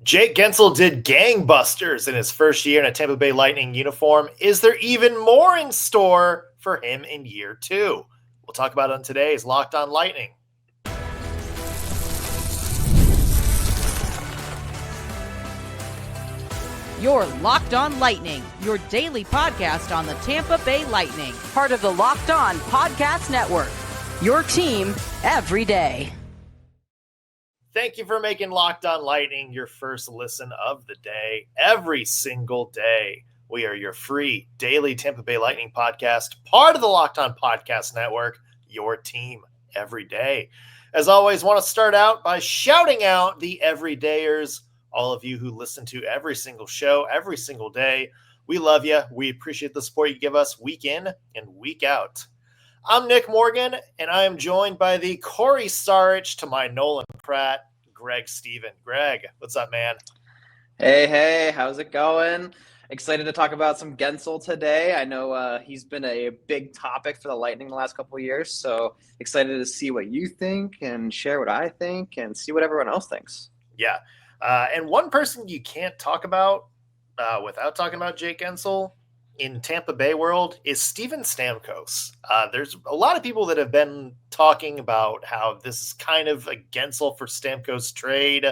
Jake Guentzel did gangbusters in his first year in a Tampa Bay Lightning uniform. Is there even more in store for him in year two? We'll talk about it on today's Locked On Lightning. You're Locked On Lightning, your daily podcast on the Tampa Bay Lightning. Part of the Locked On Podcast Network, your team every day. Thank you for making Locked On Lightning your first listen of the day. Every single day, we are your free daily Tampa Bay Lightning podcast, part of the Locked On Podcast Network, your team every day. As always, want to start out by shouting out the everydayers, all of you who listen to every single show, every single day. We love you. We appreciate the support you give us week in and week out. I'm Nick Morgan, and I am joined by the Corey Sarich to my Nolan Pratt, Greg Steven. Greg, what's up, man? Hey, how's it going? Excited to talk about some Guentzel today. I know he's been a big topic for the Lightning the last couple of years, so excited to see what you think and share what I think and see what everyone else thinks. Yeah, and one person you can't talk about without talking about Jake Guentzel in Tampa Bay world is Steven Stamkos. There's a lot of people that have been talking about how this is kind of a Guentzel for Stamkos trade,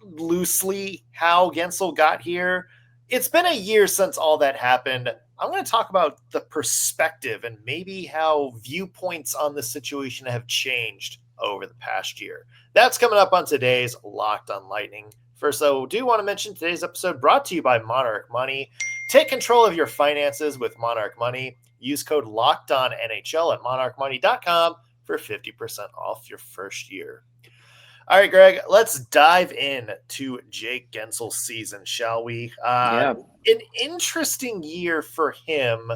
loosely how Guentzel got here. It's been a year since all that happened. I'm going to talk about the perspective and maybe how viewpoints on the situation have changed over the past year. That's coming up on today's Locked On Lightning. First, though, do want to mention today's episode brought to you by Monarch Money. Take control of your finances with Monarch Money. Use code LOCKEDONNHL at monarchmoney.com for 50% off your first year. All right, Greg, let's dive in to Jake Guentzel's season, shall we? An interesting year for him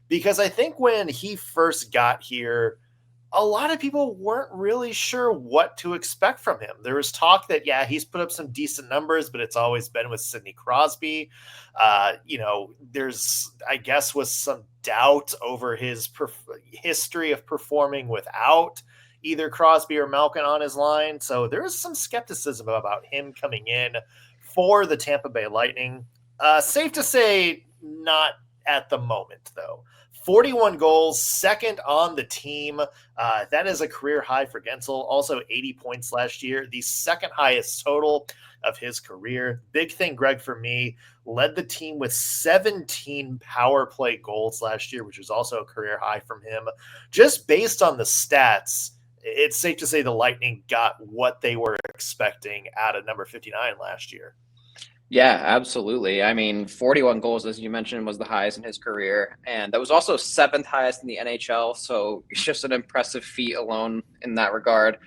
because I think when he first got here, a lot of people weren't really sure what to expect from him. There was talk that, yeah, he's put up some decent numbers, but it's always been with Sidney Crosby. There's, I guess, was some doubt over his history of performing without either Crosby or Malkin on his line. So there is some skepticism about him coming in for the Tampa Bay Lightning. Safe to say, not at the moment, though. 41 goals, second on the team. That is a career high for Guentzel. Also 80 points last year, the second highest total of his career. Big thing, Greg, for me, led the team with 17 power play goals last year, which was also a career high from him. Just based on the stats, it's safe to say the Lightning got what they were expecting out of number 59 last year. Yeah, absolutely. I mean, 41 goals, as you mentioned, was the highest in his career. And that was also seventh highest in the NHL. So it's just an impressive feat alone in that regard.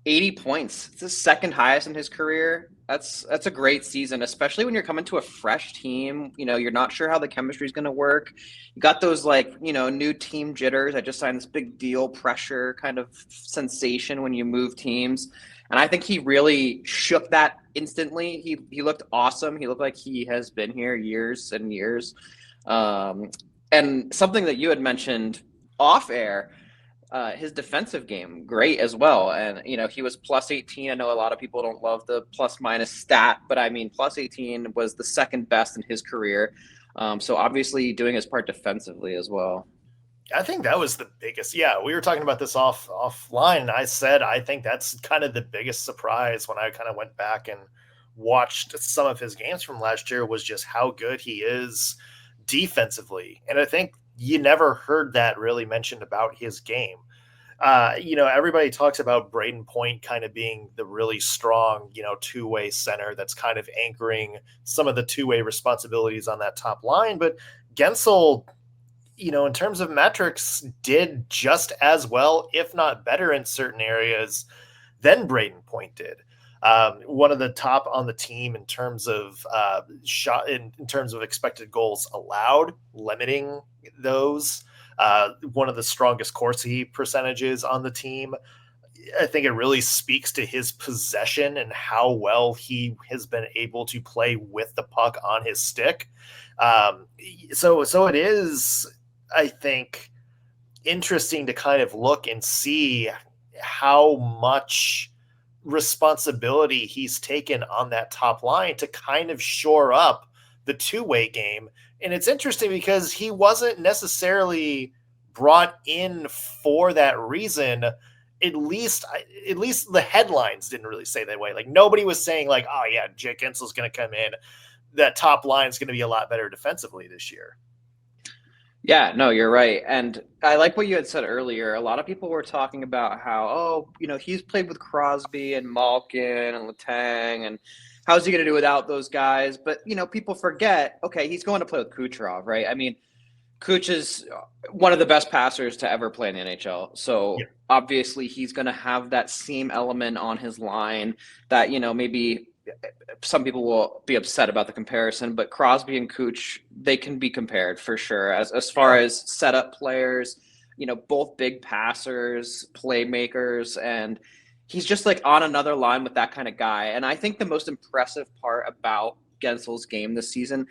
80 points. It's the second highest in his career. That's a great season, especially when you're coming to a fresh team. You know, you're not sure how the chemistry is going to work. You got those, new team jitters. I just signed this big deal pressure kind of sensation when you move teams. And I think he really shook that instantly. He looked awesome. He looked like he has been here years and years. And something that you had mentioned off air, his defensive game, great as well. And, he was plus 18. I know a lot of people don't love the plus minus stat, but I mean, plus 18 was the second best in his career. So obviously doing his part defensively as well. I think that was the biggest. Yeah, we were talking about this offline. And I said I think that's kind of the biggest surprise when I kind of went back and watched some of his games from last year was just how good he is defensively. And I think you never heard that really mentioned about his game. Everybody talks about Brayden Point kind of being the really strong, two-way center that's kind of anchoring some of the two-way responsibilities on that top line. But Guentzel, in terms of metrics, did just as well, if not better in certain areas than Brayden Point did. One of the top on the team in terms of in terms of expected goals allowed, limiting those. One of the strongest Corsi percentages on the team. I think it really speaks to his possession and how well he has been able to play with the puck on his stick. So it is, I think, interesting to kind of look and see how much responsibility he's taken on that top line to kind of shore up the two-way game. And it's interesting because he wasn't necessarily brought in for that reason. At least the headlines didn't really say that way. Like, nobody was saying like, oh yeah, Jake Guentzel's going to come in. That top line is going to be a lot better defensively this year. Yeah, no, you're right. And I like what you had said earlier. A lot of people were talking about how, he's played with Crosby and Malkin and Letang, and how's he going to do without those guys? But, people forget, okay, he's going to play with Kucherov, right? I mean, Kuch is one of the best passers to ever play in the NHL. So obviously he's going to have that same element on his line that, maybe some people will be upset about the comparison, but Crosby and Kuch, they can be compared for sure. As far as setup players, both big passers, playmakers, and he's just like on another line with that kind of guy. And I think the most impressive part about Guentzel's game this season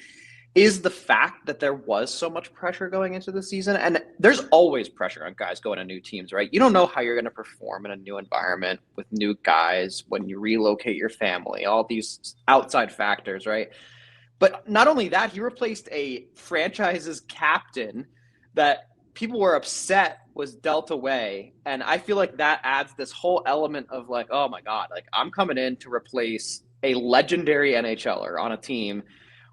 is the fact that there was so much pressure going into the season. And there's always pressure on guys going to new teams, right? You don't know how you're going to perform in a new environment with new guys when you relocate your family, all these outside factors, right? But not only that, he replaced a franchise's captain that people were upset was dealt away. And I feel like that adds this whole element of like, oh my God, like I'm coming in to replace a legendary NHLer on a team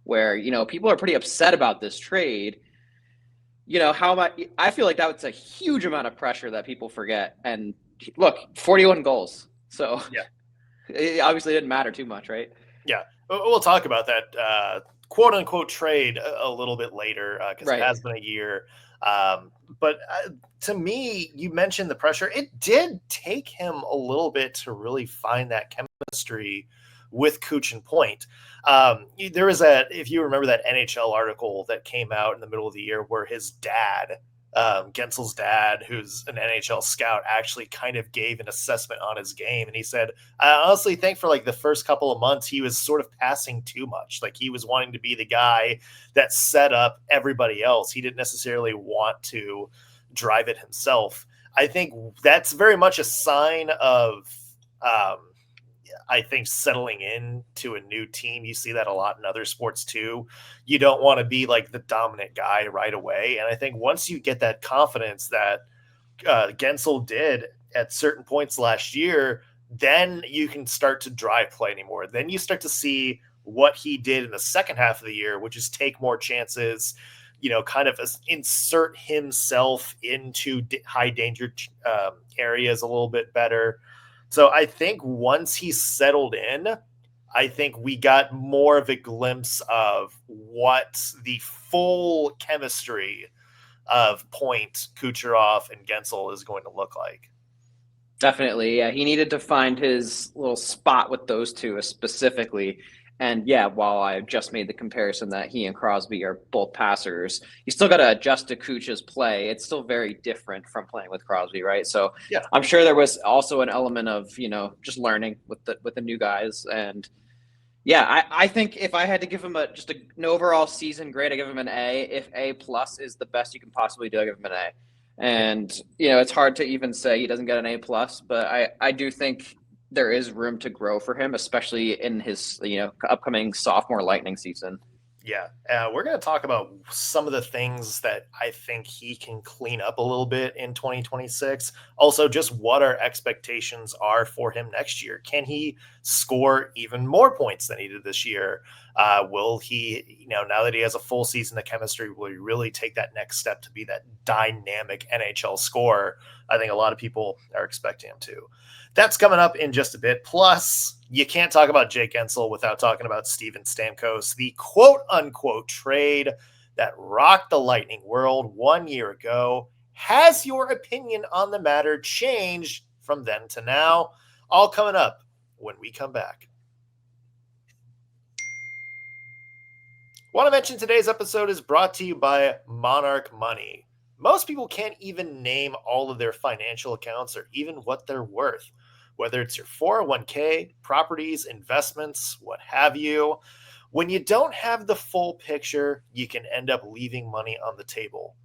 where, people are pretty upset about this trade. I feel like that was a huge amount of pressure that people forget. And look, 41 goals. So it obviously didn't matter too much, right? Yeah. We'll talk about that quote unquote trade a little bit later because it has been a year. But to me, you mentioned the pressure. It did take him a little bit to really find that chemistry with Kuch and Point. There was if you remember that NHL article that came out in the middle of the year where his dad, Guentzel's dad, who's an NHL scout, actually kind of gave an assessment on his game. And he said, I honestly think for like the first couple of months, he was sort of passing too much. Like he was wanting to be the guy that set up everybody else. He didn't necessarily want to drive it himself. I think that's very much a sign of, I think settling in to a new team. You see that a lot in other sports too. You don't want to be like the dominant guy right away. And I think once you get that confidence that Guentzel did at certain points last year, then you can start to drive play anymore. Then you start to see what he did in the second half of the year, which is take more chances, kind of insert himself into high danger areas a little bit better. So I think once he's settled in, I think we got more of a glimpse of what the full chemistry of Point, Kucherov, and Guentzel is going to look like. Definitely. Yeah. He needed to find his little spot with those two specifically. And yeah, while I just made the comparison that he and Crosby are both passers, you still got to adjust to Kuch's play. It's still very different from playing with Crosby, right? So yeah, I'm sure there was also an element of, just learning with the new guys. And yeah, I think if I had to give him an overall season grade, I give him an A. If A+ is the best you can possibly do, I give him an A. And, it's hard to even say he doesn't get an A+, but I do think there is room to grow for him, especially in his, upcoming sophomore Lightning season. Yeah. We're going to talk about some of the things that I think he can clean up a little bit in 2026. Also, just what our expectations are for him next year. Can he score even more points than he did this year? Will he, now that he has a full season of chemistry, will he really take that next step to be that dynamic NHL scorer? I think a lot of people are expecting him to. That's coming up in just a bit. Plus, you can't talk about Jake Guentzel without talking about Steven Stamkos, the quote-unquote trade that rocked the Lightning world 1 year ago. Has your opinion on the matter changed from then to now? All coming up when we come back. Want to mention today's episode is brought to you by Monarch Money. Most people can't even name all of their financial accounts or even what they're worth. Whether it's your 401k, properties, investments, what have you. When you don't have the full picture, you can end up leaving money on the table.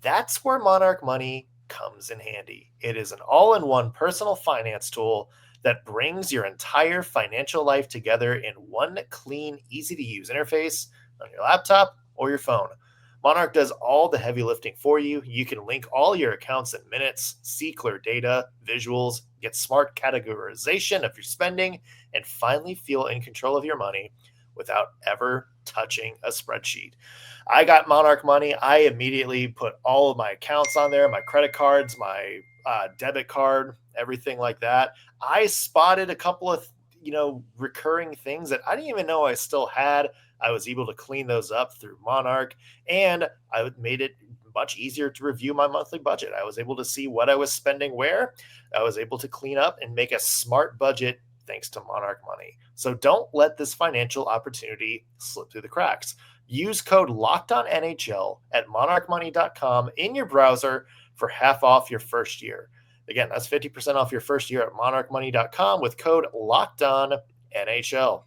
That's where Monarch Money comes in handy. It is an all-in-one personal finance tool that brings your entire financial life together in one clean, easy-to-use interface on your laptop or your phone. Monarch does all the heavy lifting for you. You can link all your accounts in minutes, see clear data, visuals, get smart categorization of your spending, and finally feel in control of your money without ever touching a spreadsheet. I got Monarch Money. I immediately put all of my accounts on there, my credit cards, my debit card, everything like that. I spotted a couple of recurring things that I didn't even know I still had. I was able to clean those up through Monarch, and I made it much easier to review my monthly budget. I was able to see what I was spending where. I was able to clean up and make a smart budget thanks to Monarch Money. So don't let this financial opportunity slip through the cracks. Use code LOCKEDONNHL at monarchmoney.com in your browser for half off your first year. Again, that's 50% off your first year at monarchmoney.com with code LOCKEDONNHL.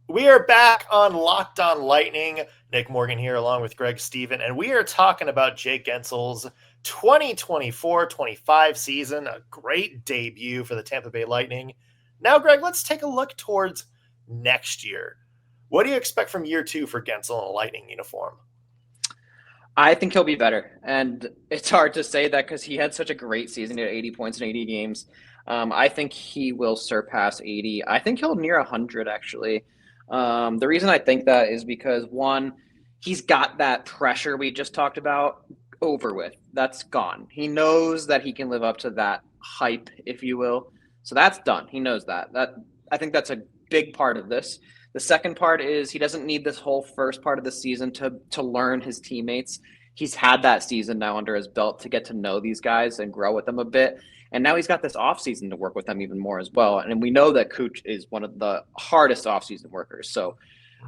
We are back on Locked On Lightning. Nick Morgan here along with Greg Steven, and we are talking about Jake Guentzel's 2024-25 season, a great debut for the Tampa Bay Lightning. Now, Greg, let's take a look towards next year. What do you expect from year two for Guentzel in a Lightning uniform? I think he'll be better, and it's hard to say that because he had such a great season. He had 80 points in 80 games. I think he will surpass 80. I think he'll near 100, actually. The reason I think that is because, one, he's got that pressure we just talked about over with. That's gone. He knows that he can live up to that hype, if you will. So that's done. He knows that. I think that's a big part of this. The second part is he doesn't need this whole first part of the season to learn his teammates. He's had that season now under his belt to get to know these guys and grow with them a bit. And now he's got this offseason to work with them even more as well. And we know that Kuch is one of the hardest offseason workers. So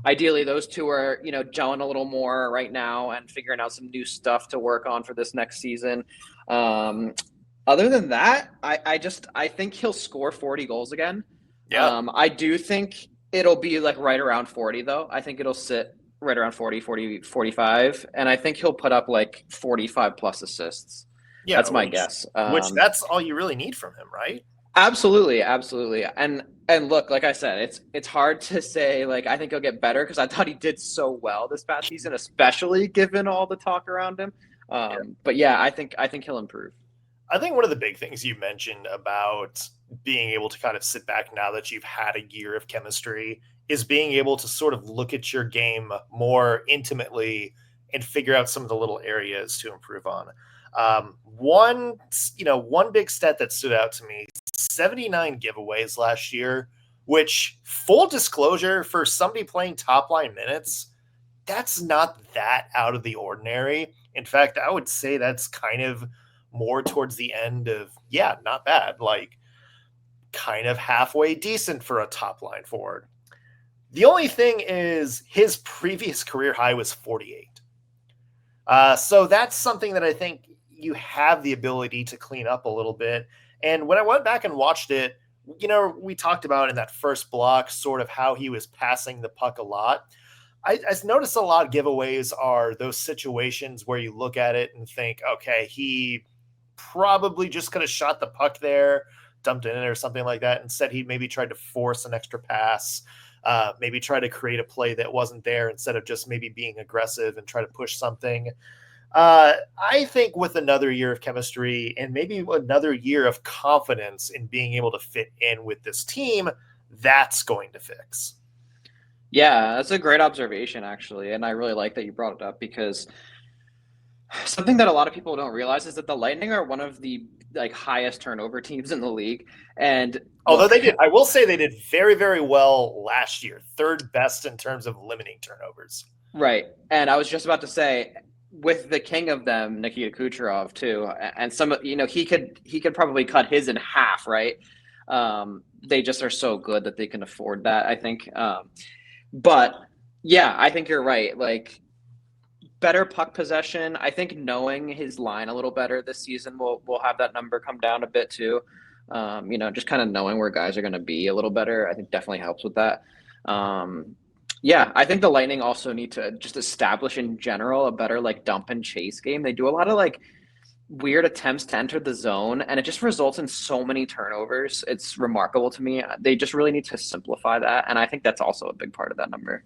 ideally, those two are, gelling a little more right now and figuring out some new stuff to work on for this next season. Other than that, I think he'll score 40 goals again. Yeah. I do think it'll be like right around 40, though. I think it'll sit right around 40, 45. And I think he'll put up like 45 plus assists. Yeah, that's my guess. Which that's all you really need from him, right? Absolutely. And look, like I said, it's hard to say, like, I think he'll get better because I thought he did so well this past season, especially given all the talk around him. But yeah, I think he'll improve. I think one of the big things you mentioned about being able to kind of sit back now that you've had a year of chemistry is being able to sort of look at your game more intimately and figure out some of the little areas to improve on. One big stat that stood out to me, 79 giveaways last year, which, full disclosure, for somebody playing top line minutes, that's not that out of the ordinary. In fact, I would say that's kind of more towards the end of, not bad, like kind of halfway decent for a top line forward. The only thing is his previous career high was 48. So that's something that I think you have the ability to clean up a little bit. And when I went back and watched it, we talked about in that first block sort of how he was passing the puck a lot. I noticed a lot of giveaways are those situations where you look at it and think, okay, he probably just could have shot the puck there, dumped it in or something like that. Instead, he maybe tried to force an extra pass, maybe try to create a play that wasn't there instead of just maybe being aggressive and try to push something. I think with another year of chemistry and maybe another year of confidence in being able to fit in with this team, that's going to fix. Yeah, that's a great observation, actually. And I really like that you brought it up because something that a lot of people don't realize is that the Lightning are one of the highest turnover teams in the league. And although I will say they did very, very well last year, third best in terms of limiting turnovers. Right. And I was just about to say, with the king of them, Nikita Kucherov, too, and he could probably cut his in half, right? They just are so good that they can afford that, I think. But yeah, I think you're right. Like, better puck possession. I think knowing his line a little better this season will have that number come down a bit too. Just kind of knowing where guys are going to be a little better, I think definitely helps with that. Yeah, I think the Lightning also need to just establish in general a better dump and chase game. They do a lot of weird attempts to enter the zone, and it just results in so many turnovers. It's remarkable to me. They just really need to simplify that, and I think that's also a big part of that number.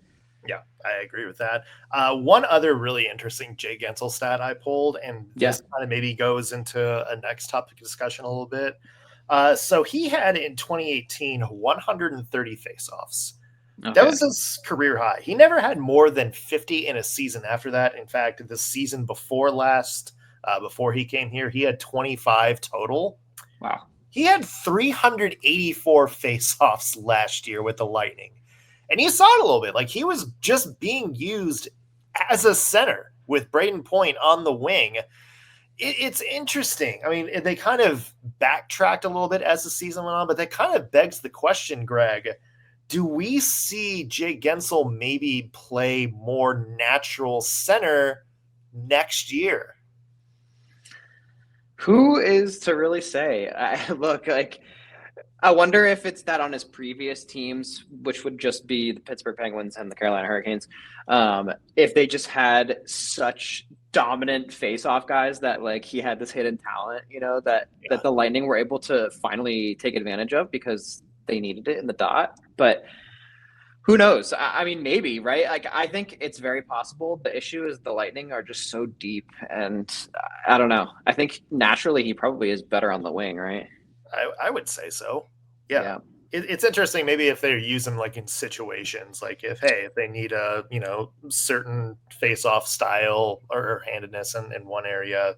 Yeah, I agree with that. One other really interesting Jay Guentzel stat I pulled, and this kind of maybe goes into a next topic discussion a little bit. So he had in 2018 130 faceoffs. Okay. That was his career high. He never had more than 50 in a season after that. In fact, the season before last, before he came here, he had 25 total. Wow. He had 384 faceoffs last year with the Lightning. And you saw it a little bit. Like, he was just being used as a center with Brayden Point on the wing. It's interesting. I mean, they kind of backtracked a little bit as the season went on, but that kind of begs the question, Greg, do we see Jay Guentzel maybe play more natural center next year? Who is to really say? I wonder if it's that on his previous teams, which would just be the Pittsburgh Penguins and the Carolina Hurricanes, if they just had such dominant face-off guys that like he had this hidden talent, that the Lightning were able to finally take advantage of because they needed it in the dot. But who knows? I mean, maybe, right? Like, I think it's very possible. The issue is the Lightning are just so deep, and I don't know. I think naturally he probably is better on the wing, right? I would say so. Yeah. It's interesting. Maybe if they use him like in situations, like if they need a, certain face-off style or handedness in one area,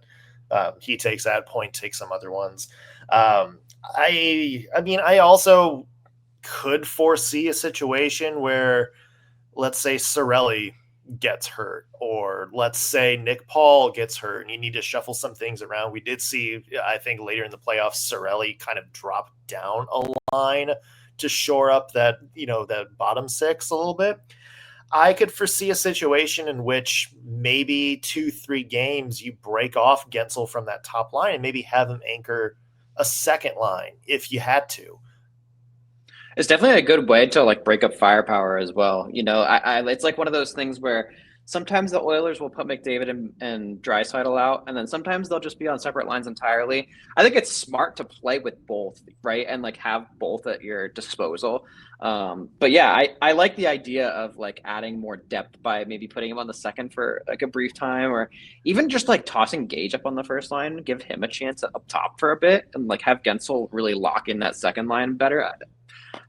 he takes that. Point takes some other ones. I mean, I also could foresee a situation where, let's say Cirelli gets hurt, or let's say Nick Paul gets hurt and you need to shuffle some things around. We did see, I think later in the playoffs, Cirelli kind of drop down a line to shore up that, that bottom six a little bit. I could foresee a situation in which maybe 2-3 games you break off Guentzel from that top line and maybe have him anchor a second line if you had to. It's definitely a good way to like break up firepower as well. It's like one of those things where sometimes the Oilers will put McDavid and Draisaitl out, and then sometimes they'll just be on separate lines entirely. I think it's smart to play with both, right? And like have both at your disposal. But yeah, I like the idea of like adding more depth by maybe putting him on the second for like a brief time, or even just like tossing Gage up on the first line, give him a chance up top for a bit, and like have Guentzel really lock in that second line better.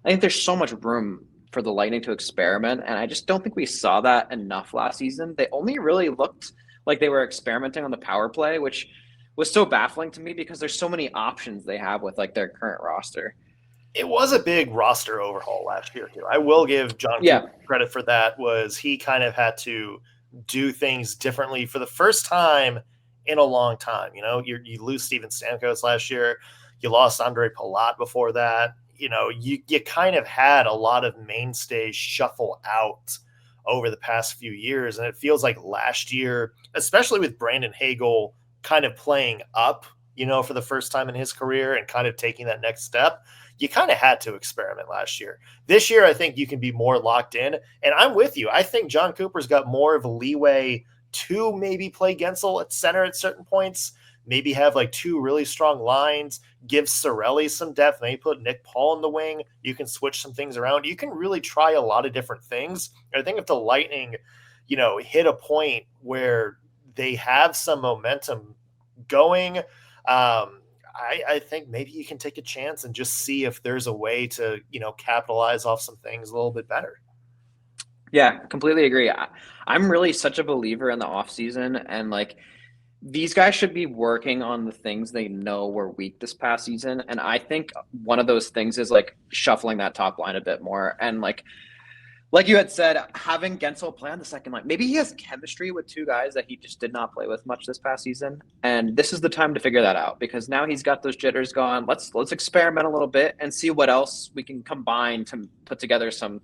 I think there's so much room for the Lightning to experiment, and I just don't think we saw that enough last season. They only really looked like they were experimenting on the power play, which was so baffling to me because there's so many options they have with like their current roster. It was a big roster overhaul last year too. I will give John Cooper credit for that. Was he kind of had to do things differently for the first time in a long time. You lose Steven Stamkos last year. You lost Andre Palat before that. You kind of had a lot of mainstays shuffle out over the past few years. And it feels like last year, especially with Brandon Hagel kind of playing up, for the first time in his career and kind of taking that next step, you kind of had to experiment last year. This year, I think you can be more locked in. And I'm with you. I think John Cooper's got more of a leeway to maybe play Guentzel at center at certain points. Maybe have like two really strong lines, give Cirelli some depth, maybe put Nick Paul in the wing. You can switch some things around. You can really try a lot of different things. I think if the Lightning, hit a point where they have some momentum going, I think maybe you can take a chance and just see if there's a way to, capitalize off some things a little bit better. Yeah, completely agree. I'm really such a believer in the offseason, and like, these guys should be working on the things they know were weak this past season. And I think one of those things is like shuffling that top line a bit more. And like you had said, having Guentzel play on the second line, maybe he has chemistry with two guys that he just did not play with much this past season. And this is the time to figure that out, because now he's got those jitters gone. Let's experiment a little bit and see what else we can combine to put together some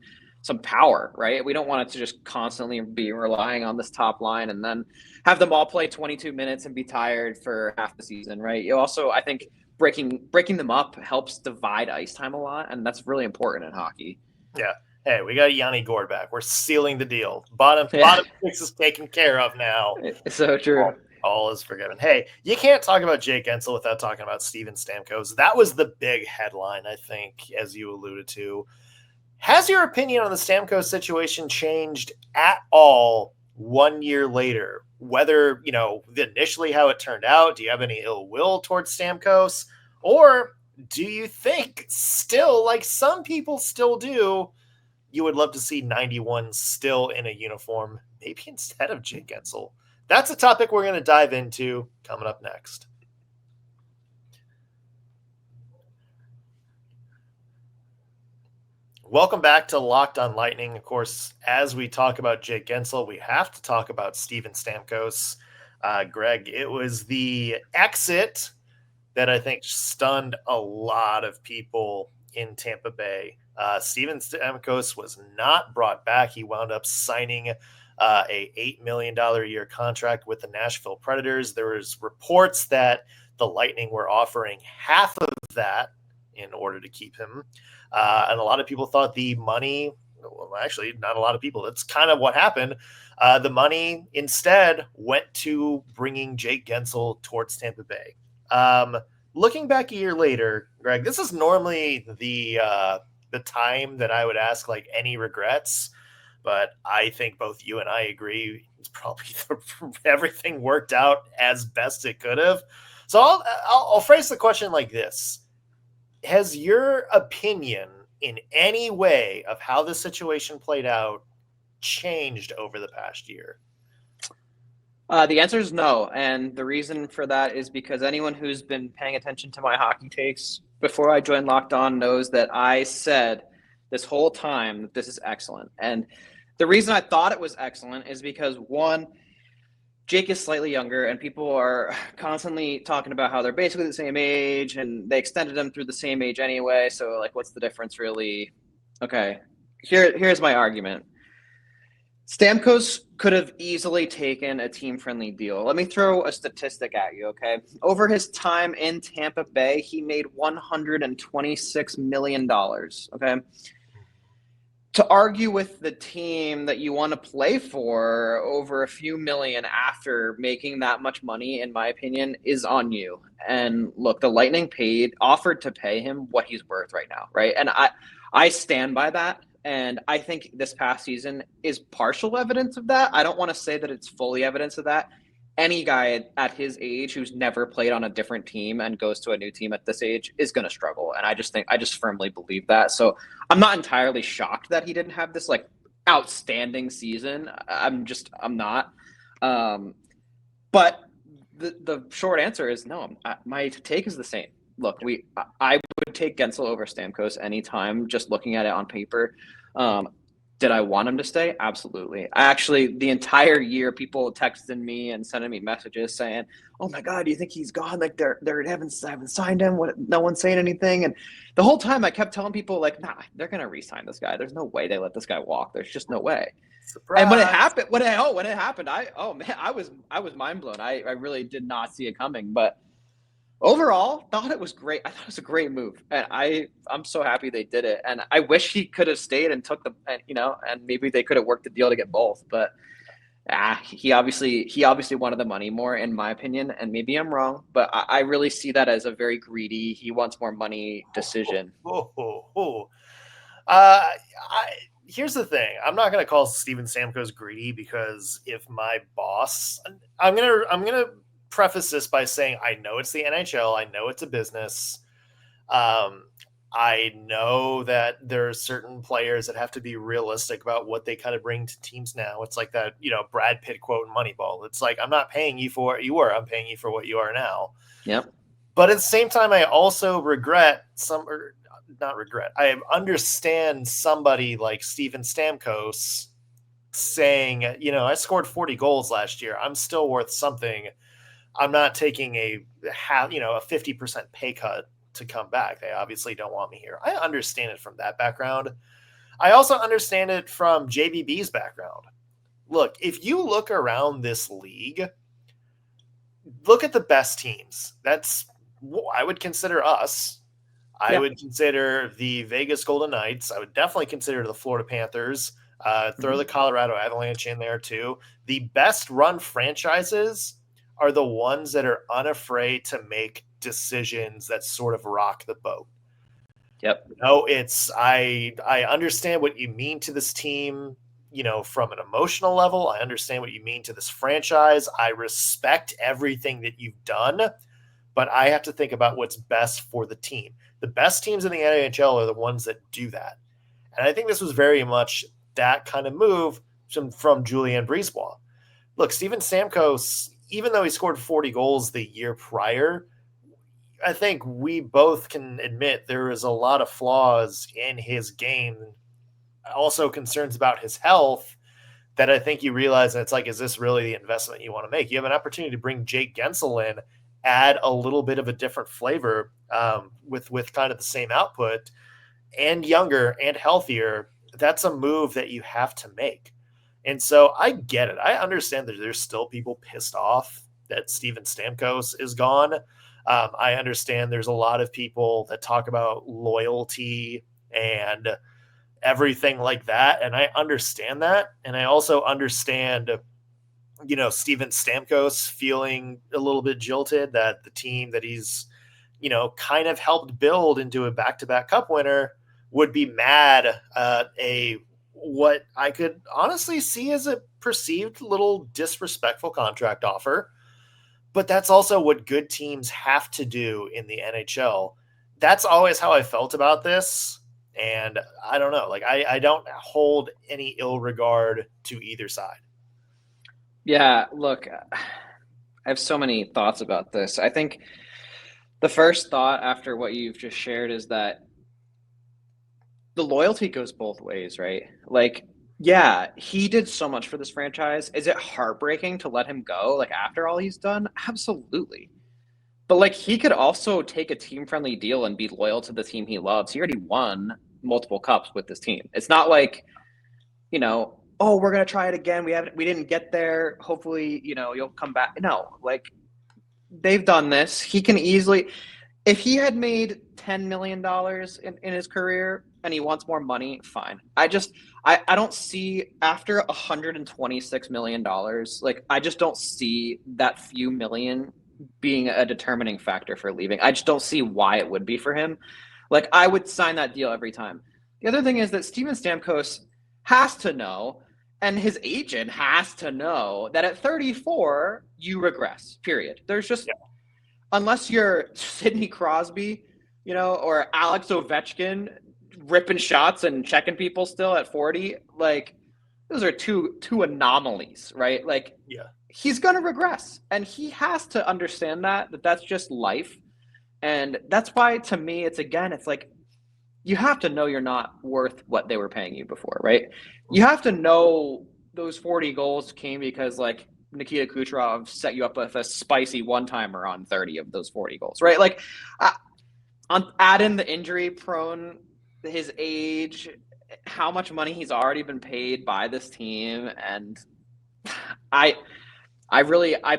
power, right? We don't want it to just constantly be relying on this top line and then have them all play 22 minutes and be tired for half the season, right? You also, I think breaking them up helps divide ice time a lot, and that's really important in hockey. Yeah. Hey, we got Yanni Gord back. We're sealing the deal. Bottom six is taken care of now. It's so true. All is forgiven. Hey, you can't talk about Jake Guentzel without talking about Steven Stamkos. That was the big headline, I think, as you alluded to. Has your opinion on the Stamkos situation changed at all 1 year later? Whether, initially how it turned out, do you have any ill will towards Stamkos? Or do you think still, like some people still do, you would love to see 91 still in a uniform, maybe instead of Jake Guentzel? That's a topic we're going to dive into coming up next. Welcome back to Locked on Lightning. Of course, as we talk about Jake Guentzel, we have to talk about Steven Stamkos. Greg, it was the exit that I think stunned a lot of people in Tampa Bay. Steven Stamkos was not brought back. He wound up signing a $8 million a year contract with the Nashville Predators. There was reports that the Lightning were offering half of that in order to keep him. And a lot of people thought the money, well, actually, not a lot of people. That's kind of what happened. The money instead went to bringing Jake Guentzel towards Tampa Bay. Looking back a year later, Greg, this is normally the time that I would ask like any regrets. But I think both you and I agree it's probably everything worked out as best it could have. So I'll phrase the question like this. Has your opinion in any way of how the situation played out changed over the past year? The answer is no. And the reason for that is because anyone who's been paying attention to my hockey takes before I joined Locked On knows that I said this whole time that this is excellent. And the reason I thought it was excellent is because, one, Jake is slightly younger, and people are constantly talking about how they're basically the same age, and they extended him through the same age anyway. So, like, what's the difference, really? Okay, here's my argument. Stamkos could have easily taken a team-friendly deal. Let me throw a statistic at you, okay? Over his time in Tampa Bay, he made $126 million, okay? To argue with the team that you want to play for over a few million after making that much money, in my opinion, is on you. And look, the Lightning offered to pay him what he's worth right now, right? And I stand by that. And I think this past season is partial evidence of that. I don't want to say that it's fully evidence of that. Any guy at his age who's never played on a different team and goes to a new team at this age is going to struggle. And I just firmly believe that. So I'm not entirely shocked that he didn't have this like outstanding season. I'm not. But the short answer is no. My take is the same. Look, I would take Guentzel over Stamkos anytime, just looking at it on paper. Did I want him to stay? Absolutely. The entire year, people texting me and sending me messages saying, "Oh my God, do you think he's gone? Like they haven't signed him. No one's saying anything." And the whole time, I kept telling people, like, "Nah, they're gonna re-sign this guy. There's no way they let this guy walk. There's just no way." Surprise. And when it happened, I was mind blown. I really did not see it coming, but. Overall, thought it was great. I thought it was a great move, and I'm so happy they did it. And I wish he could have stayed and took and maybe they could have worked the deal to get both. But he obviously wanted the money more, in my opinion. And maybe I'm wrong, but I really see that as a very greedy, he wants more money decision. Here's the thing: I'm not going to call Steven Stamkos greedy because if my boss, I'm gonna preface this by saying I know it's the NHL. I know it's a business. I know that there are certain players that have to be realistic about what they kind of bring to teams now. It's like that, Brad Pitt quote in Moneyball. It's like, I'm not paying you for what you were. I'm paying you for what you are now. Yep. But at the same time, I also I understand somebody like Steven Stamkos saying, I scored 40 goals last year. I'm still worth something. I'm not taking a 50% pay cut to come back. They obviously don't want me here. I understand it from that background. I also understand it from JBB's background. Look, if you look around this league, look at the best teams. I would consider us. I would consider the Vegas Golden Knights. I would definitely consider the Florida Panthers. Throw the Colorado Avalanche in there too. The best run franchises are the ones that are unafraid to make decisions that sort of rock the boat. Yep. I understand what you mean to this team, from an emotional level. I understand what you mean to this franchise. I respect everything that you've done, but I have to think about what's best for the team. The best teams in the NHL are the ones that do that. And I think this was very much that kind of move from Julien Brisebois. Look, Steven Stamkos, even though he scored 40 goals the year prior, I think we both can admit there is a lot of flaws in his game. Also concerns about his health that I think you realize that it's like, is this really the investment you want to make? You have an opportunity to bring Jake Guentzel in, add a little bit of a different flavor with kind of the same output, and younger and healthier. That's a move that you have to make. And so I get it. I understand that there's still people pissed off that Steven Stamkos is gone. I understand there's a lot of people that talk about loyalty and everything like that. And I understand that. And I also understand, Steven Stamkos feeling a little bit jilted that the team that he's, kind of helped build into a back-to-back cup winner would be mad at what I could honestly see as a perceived little disrespectful contract offer. But that's also what good teams have to do in the NHL. That's always how I felt about this. And I don't know. Like, I don't hold any ill regard to either side. Yeah, look, I have so many thoughts about this. I think the first thought after what you've just shared is that the loyalty goes both ways, right? Like, yeah, he did so much for this franchise. Is it heartbreaking to let him go, like, after all he's done? Absolutely. But, like, he could also take a team-friendly deal and be loyal to the team he loves. He already won multiple cups with this team. It's not like, oh, we're going to try it again. We didn't get there. Hopefully, you'll come back. No, like, they've done this. He can easily – if he had made $10 million in his career and he wants more money, fine. I don't see after $126 million, like, I just don't see that few million being a determining factor for leaving. I just don't see why it would be for him. Like, I would sign that deal every time. The other thing is that Steven Stamkos has to know, and his agent has to know, that at 34, you regress, period. There's just, unless you're Sidney Crosby, or Alex Ovechkin ripping shots and checking people still at 40, like, those are two anomalies, right? Like, he's going to regress, and he has to understand that that's just life. And that's why, to me, it's like, you have to know you're not worth what they were paying you before, right? You have to know those 40 goals came because, like, Nikita Kucherov set you up with a spicy one-timer on 30 of those 40 goals, right? Like, add in the injury prone, his age, how much money he's already been paid by this team, and I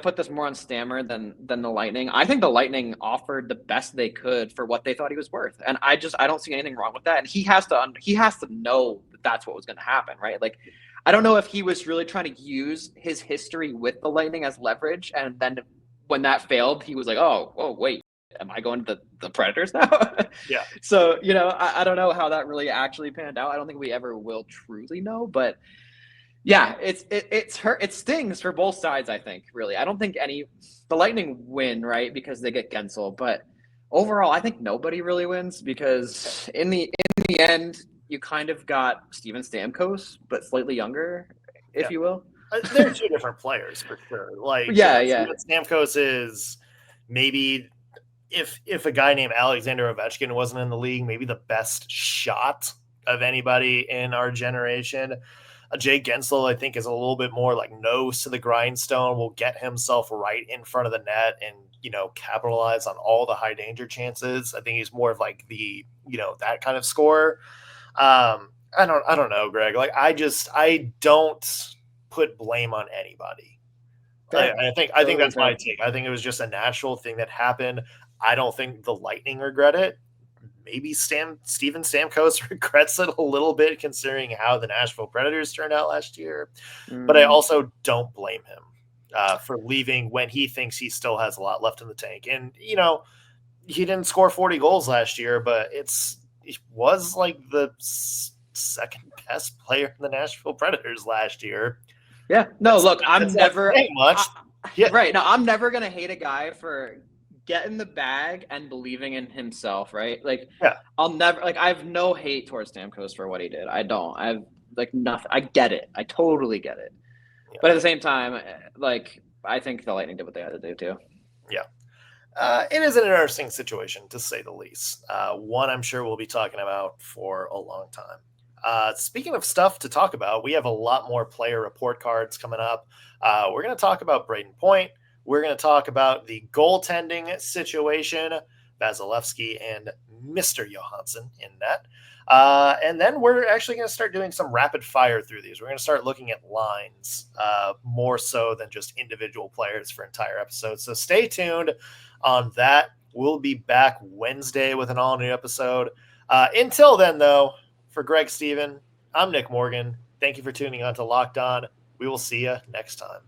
put this more on Stammer than the Lightning. I think the Lightning offered the best they could for what they thought he was worth, and I don't see anything wrong with that. And he has to know that that's what was going to happen, right? Like, I don't know if he was really trying to use his history with the Lightning as leverage, and then when that failed, he was like, oh wait, am I going to the Predators now? Yeah. So, I don't know how that really actually panned out. I don't think we ever will truly know, but yeah, it's hurt. It stings for both sides, I think, really. I don't think the Lightning win, right, because they get Guentzel, but overall, I think nobody really wins, because in the end, you kind of got Steven Stamkos, but slightly younger, if you will. They're two different players for sure. Like, Steven Stamkos is maybe, if a guy named Alexander Ovechkin wasn't in the league, maybe the best shot of anybody in our generation. Jay Guentzel, I think, is a little bit more like nose to the grindstone, will get himself right in front of the net and, capitalize on all the high danger chances. I think he's more of like the, that kind of scorer. I don't know, Greg. Like, I don't put blame on anybody. I think that's my take. I think it was just a natural thing that happened. I don't think the Lightning regret it. Maybe Steven Stamkos regrets it a little bit, considering how the Nashville Predators turned out last year. But I also don't blame him. for leaving when he thinks he still has a lot left in the tank. And, you know, he didn't score 40 goals last year, but it was like the second best player in the Nashville Predators last year. Yeah. No, look, I'm never much. Right. No, I'm never going to hate a guy for getting the bag and believing in himself, right? Like, I'll never, like, I have no hate towards Stamkos for what he did. I don't. I have, like, nothing. I get it. I totally get it. Yeah. But at the same time, like, I think the Lightning did what they had to do, too. Yeah. It is an interesting situation, to say the least. One I'm sure we'll be talking about for a long time. Speaking of stuff to talk about, we have a lot more player report cards coming up. We're going to talk about Brayden Point. We're going to talk about the goaltending situation, Vasilevsky and Mr. Johansson in net. And then we're actually going to start doing some rapid fire through these. We're going to start looking at lines more so than just individual players for entire episodes. So stay tuned on that. We'll be back Wednesday with an all-new episode. Until then, though, for Greg Steven, I'm Nick Morgan. Thank you for tuning on to Locked On. We will see you next time.